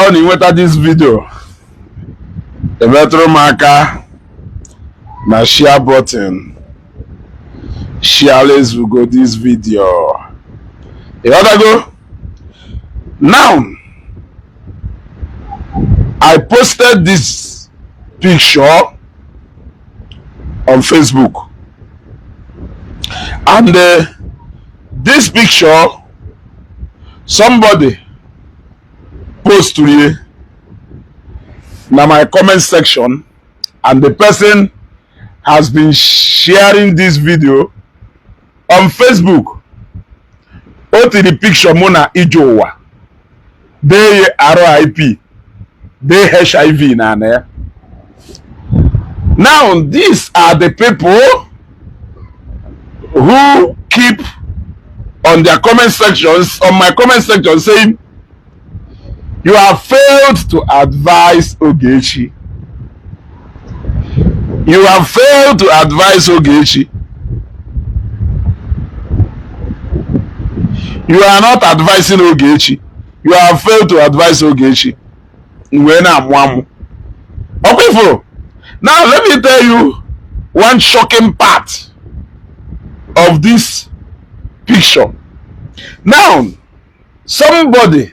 on in with this video. The metro marker, my share button. Share let's go this video. You other go? Now, I posted this picture on Facebook, and this picture somebody post to you now my comment section, and the person has been sharing this video on Facebook. Oti the picture mona ijowa they RIP they HIV na. Now these are the people who keep on their comment sections, on my comment section, saying you have failed to advise Ogechi. You have failed to advise Ogechi. You are not advising Ogechi. You have failed to advise Ogechi. Okay, now let me tell you one shocking part of this picture. Now, somebody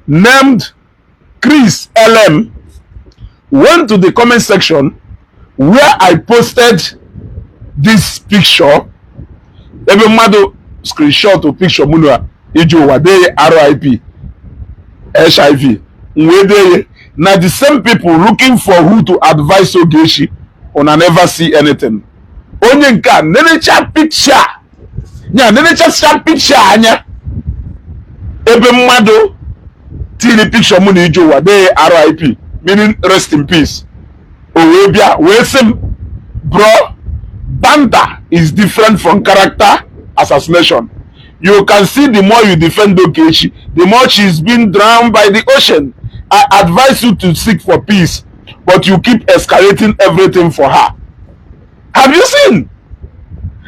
named Chris LM went to the comment section where I posted this picture. Every mother screenshot of picture munwa ijo wade RIP HIV. Now the same people looking for who to advise Ogechi on I never see anything. Onye nka nenecha picture. Nya nenecha sharp picture anya. Ebe mmado tili picture mu na ijo wade RIP, meaning rest in peace. Owebia we sim bro, banter is different from character assassination. You can see the more you defend Ogechi, the more she's been drowned by the ocean. I advise you to seek for peace, but you keep escalating everything for her. Have you seen?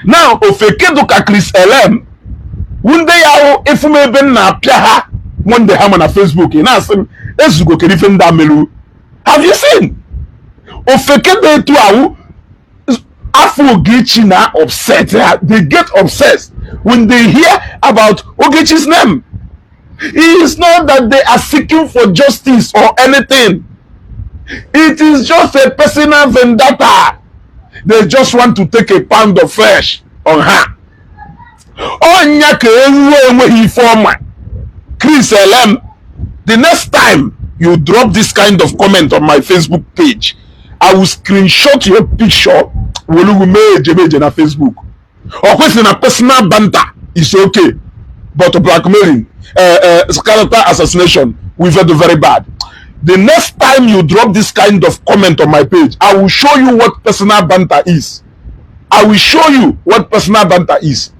Now, Ofekedu ka Chris LM, one day I if you may be na piaha, one day I'm on Facebook, and ask him, Ezugo Kerifem Damelu. Have you seen? Ofekedu to our Afro Ogechi na upset. They get obsessed when they hear about Ogechi's name. It is not that they are seeking for justice or anything. It is just a personal vendetta. They just want to take a pound of flesh on her. Chris LM, the next time you drop this kind of comment on my Facebook page, I will screenshot your picture na Facebook. Or question a personal banter is okay, but blackmailing, character assassination, we've had very bad. The next time you drop this kind of comment on my page, I will show you what personal banter is. I will show you what personal banter is,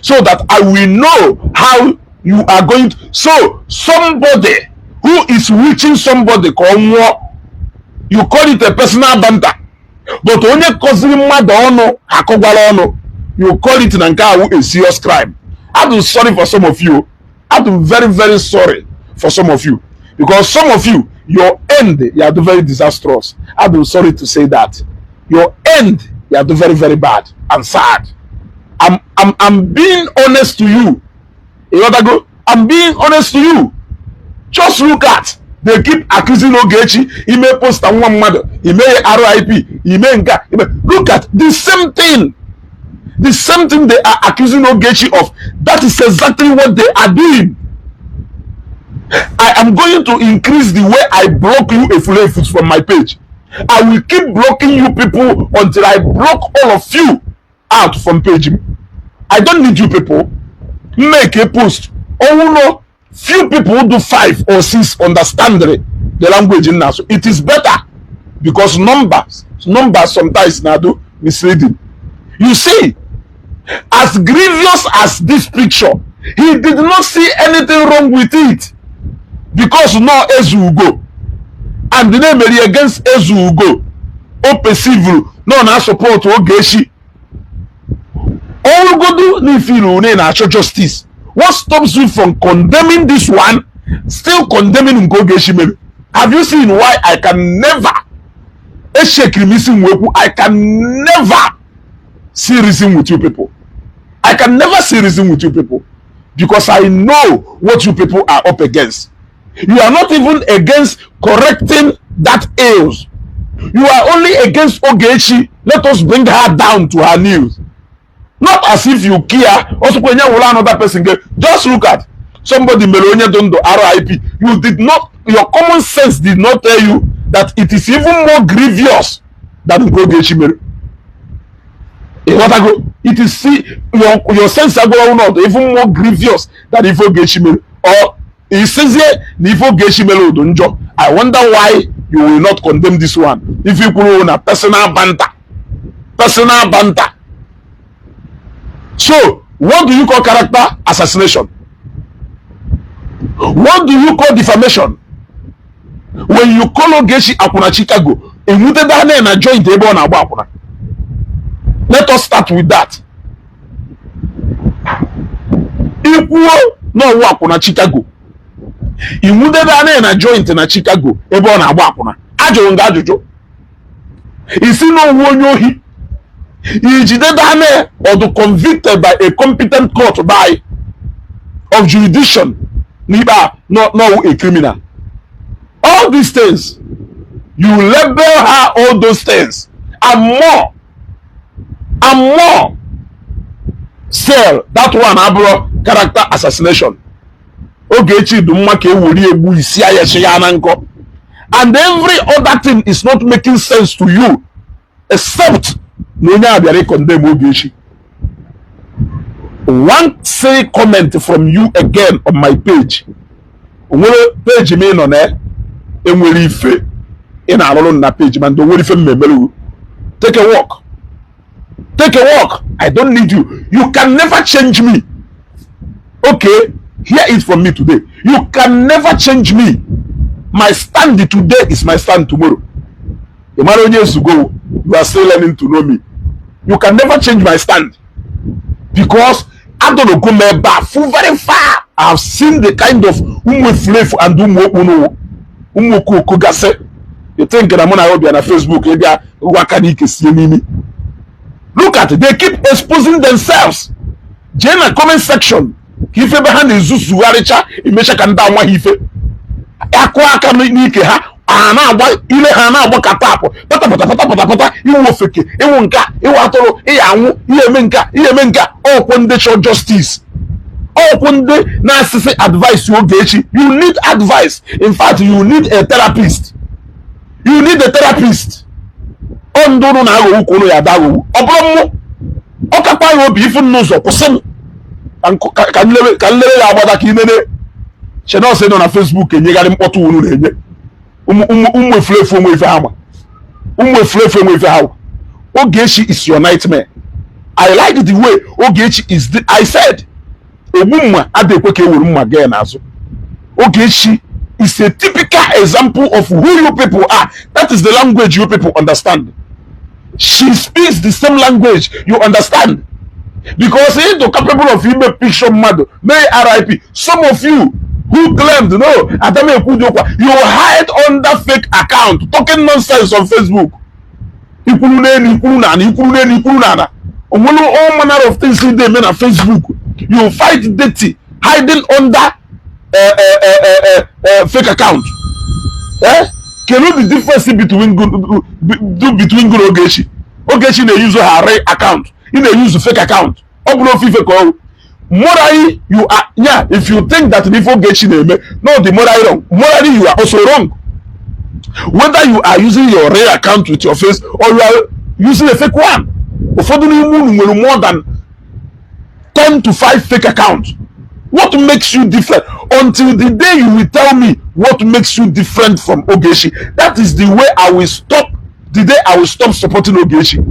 so that I will know how you are going to. So somebody who is reaching somebody, you call it a personal banter, but only causing madono hakogwalono, you call it a serious crime. I'm sorry for some of you. I'm very, very sorry for some of you, because some of you, your end, you are very disastrous. I'm sorry to say that. Your end, you are very, very bad and sad. I'm being honest to you. You want to go? I'm being honest to you. Just look at. They keep accusing Ogechi. He may post a one mother. He may RIP. He may look at the same thing. The same thing they are accusing Ogechi of. That is exactly what they are doing. I am going to increase the way I block you if from my page. I will keep blocking you people until I block all of you out from page. I don't need you people. Make a post. Oh no, few people who do 5 or 6 understand the language in now. So it is better, because numbers sometimes now do misleading. You see, as grievous as this picture, he did not see anything wrong with it, because no Ezugo and the name against Ezugo opesivu no na support Ogechi. All go do ni feel na justice. What stops you from condemning this one still condemning Ogechi. Have you seen why I can never I can never see reason with you people? I can never see reason with you people because I know what you people are up against. You are not even against correcting that ills. You are only against Ogechi. Let us bring her down to her knees. Not as if you care. Also, when you another person, just look at somebody Melonia Dondo RIP. You did not. Your common sense did not tell you that it is even more grievous than Ogechi. It is your sense are going on even more grievous than if Ogechi. Or it says here if Ogechi Donjo. I wonder why you will not condemn this one. If you could own a personal banter. Personal banter. So, what do you call character assassination? What do you call defamation? When you call Ogechi Akuna Chicago, and a joint table on Abakuna. Let us start with that. Equal no Wakuna Chicago. And a joint in a Chicago, Ebon Abakuna. Ajo and Gajo. Is he no one he? Or to convicted by a competent court by of jurisdiction, neither not a criminal. All these things, you label her all those things and more. Sell that one abro character assassination. Ogechi Dumake wuri egbu isi ayeshe ya na nko. And every other thing is not making sense to you except Nonya Abiare condemn Ogechi. One say comment from you again on my page. Page me no na enwere ife in arolo na page man do wori ife mmemelu. Take a walk. Take a walk. I don't need you. You can never change me. Okay, hear it from me today. You can never change me. My stand today is my stand tomorrow. No matter years ago, you are still learning to know me. You can never change my stand because I don't go back very far. I have seen the kind of flavor and you think I'm on Facebook? Look at it. They keep exposing themselves. Jena comment section. Kife behind the Zuzu Aricha, Imesha Kanda Wahife. Aqua Kamike ha. Ana agba ile ha na agba katapo pata iwo feke iwo nka iwo atoro iyanwu ihe menka okwonde show justice okwonde na assist advice Ogechi. You need advice. In fact, you need a therapist. You need a therapist. Onduru na ago ukono ya dago obromo okapa yo bi ifu nuzo kwusim kan lele ya agbada ka inene cheno se no na Facebook enyegari mkpọtụ unu na-enye umweflefu umwefe how Ogechi is your nightmare. I like the way Ogechi is I said Obumma adekwe ka ewuru mma ga n'azụ. Ogechi is a typical example of who you people are. That is the language you people understand. She speaks the same language you understand. Because he is capable of him picture mad. May RIP. Some of you who claimed no, you hide under fake account talking nonsense on Facebook. All manner of things in them on Facebook. You fight dirty, hiding under fake account. Can you the difference between good Ogechi? Ogechi they use her real account. They use fake account. Morally, you are if you think that before Ogechi no, the morally wrong. Morally, you are also wrong. Whether you are using your real account with your face or you are using a fake one. More than 10 to 5 fake accounts. What makes you different? Until the day you will tell me what makes you different from Ogechi, that is the way I will stop. The day I will stop supporting Ogechi.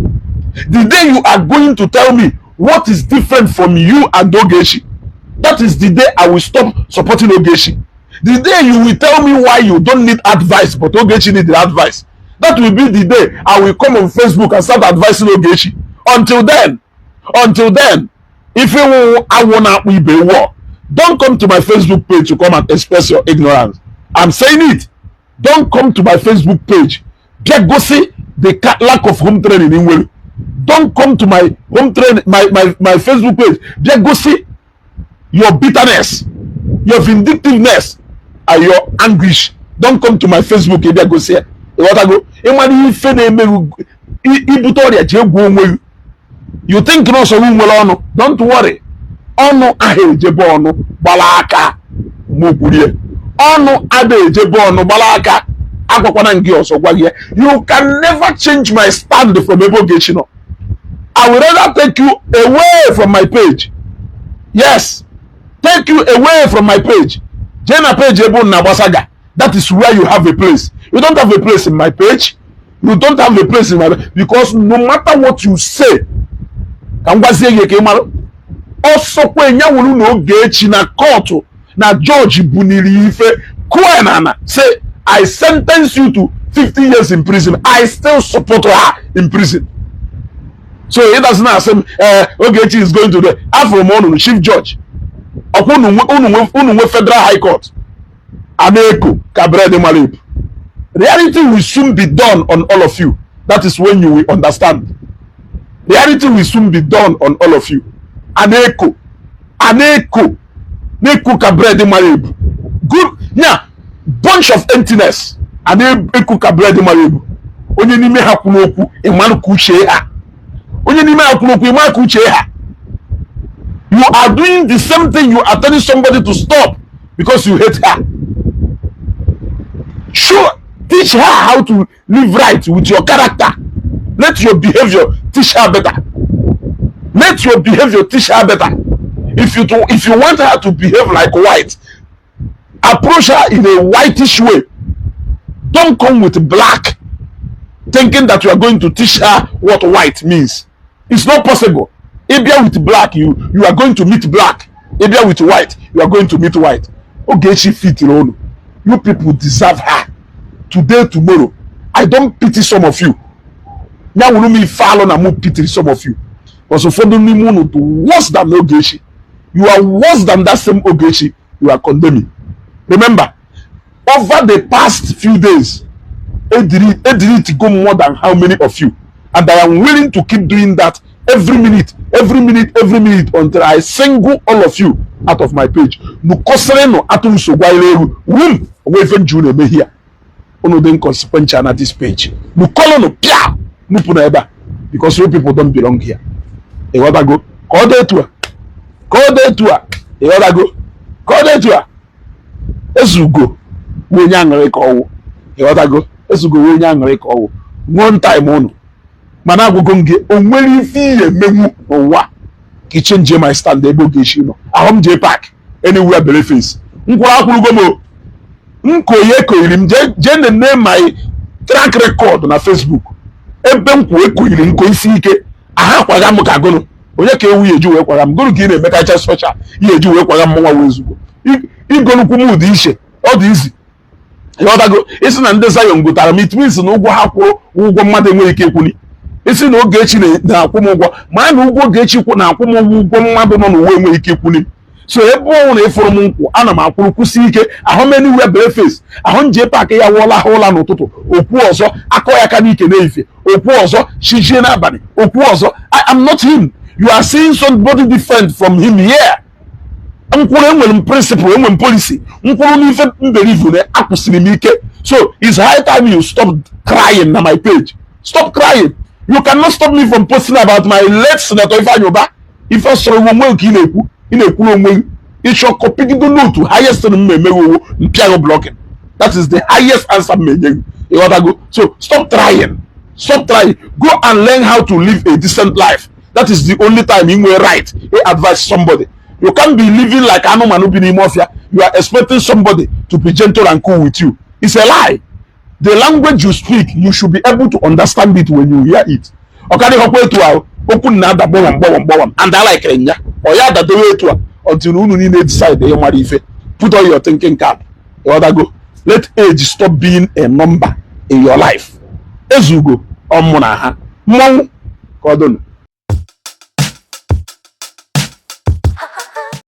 The day you are going to tell me what is different from you and Ogechi, that is the day I will stop supporting Ogechi. The day you will tell me why you don't need advice but Ogechi need the advice, that will be the day I will come on Facebook and start advising Ogechi. Until then, if you I wanna we be war, Don't come to my Facebook page to come and express your ignorance. I'm saying it. Don't come to my Facebook page. Just go see the lack of home training in Welu. Don't come to my home training, my Facebook page. Just go see your bitterness, your vindictiveness, and your anguish. Don't come to my Facebook. Just go see it. What I go? You think no so well? Don't worry. Ọnụ ahụ ejebe ọnụ gbara aka mobulie ọnụ ada ejebe ọnụ gbara aka agwakwana ngị ọsọ gwa gị you can never change my stand from ebe Ogechi nọ. I will rather take you away from my page. Yes, take you away from my page. Jena page ebe na gbasaga. That is where you have a place. You don't have a place in my page. You don't have a place in my page because no matter what you say ka ngwazie gị ka ịmara also kwenya wulu na Ogechi na court na judge buniri ife kuenana say I sentence you to 50 years in prison. I still support her in prison. So it doesn't say Ogechi is going to the Afro chief judge unu federal high court Aneko Kabrede Malib. Reality will soon be done on all of you. That is when you will understand. Reality will soon be done on all of you. Aneko Neko Kabrede Malib. Good, yeah, bunch of emptiness. Aneko Kabrede Malib. Onye nime hakunoku emanu kuche ha. Onye nime hakunoku emanu kuche ha. You are doing the same thing you are telling somebody to stop because you hate her. Sure, teach her how to live right with your character. Let your behavior teach her better. Let your behavior teach her better. If you want her to behave like white, approach her in a whitish way. Don't come with black, thinking that you are going to teach her what white means. It's not possible. If you are with black, you are going to meet black. If you are with white, you are going to meet white. Ogechi fit alone. You people deserve her. Today, tomorrow. I don't pity some of you. Now will me follow and move pity some of you. But so for the moon to worse than Ogechi. You are worse than that same Ogechi you are condemning. Remember, over the past few days, it go more than how many of you? And I am willing to keep doing that every minute until I single all of you out of my page. No no atum so wum weven june me here. Ono den consequential at this page. No color no pia no puna eba because you people don't belong here. E what I go? Call day to E what I go? Call day to Esugo we nyangre ko wo. E what I go? Esugo we nyangre ko wo. One time ono. Mana gogonge onwere ife emegu owa ki change my stand ebe Ogechi no ahom je park anywhere bele face nkwara akwurugo mo nkoye koyirim je name my track record na Facebook ebe nkwo ekoyiri nko isi ike aha kwaga m ka gono onye ka ewu yeju we kwaga m gono ki na emeka cha social yeju we kwaga m nwa wezugo igonu ku mu di ishe ọ dị easy yodago isi na ndị Zion gotara m it means na ụgwọ ha kwụrụ ụgwọ mmadụ enweghị ike kwuni isi na Ogechi na-akwụ m ụgwọ ma na ụgwọ Ogechi kwụ na-akwụ m ụgwọ mmadụ nọ n'uwe enweghị ike kwuni so ebe ọnwụ na ịfụrụ m nkwụ ana m akwụrụ kwụsị ike ahụ meni wee bere face ahụ nje paaki ya wụọla ha ụla n'ụtụtụ okwu ọzọ akọ ya aka n'ike n'efe okwu ọzọ chijie n'abalị okwu ọzọ I am not him. You are seeing somebody different from him here. Nkwụrụ enwere m principle enwere m policy nkwụrụ n'ife mberivu na akwụsịrị m ike so it's high time you stop crying na my page. Stop crying. You cannot stop me from posting about my late Senator Ifanyoba. If I saw one more it's your copy the note highest blocking. That is the highest answer. You want to go? So stop trying. Stop trying. Go and learn how to live a decent life. That is the only time you will write. You advise somebody. You can't be living like Anumanubini Mafia. You are expecting somebody to be gentle and cool with you. It's a lie. The language you speak, you should be able to understand it when you hear it. Okay, open na da bowam and I like Kenya. Or ya that the way to until you need to decide the marife. Put all your thinking cap. You want to go? Let age stop being a number in your life. Ezugo omuna ha. Mon kodon.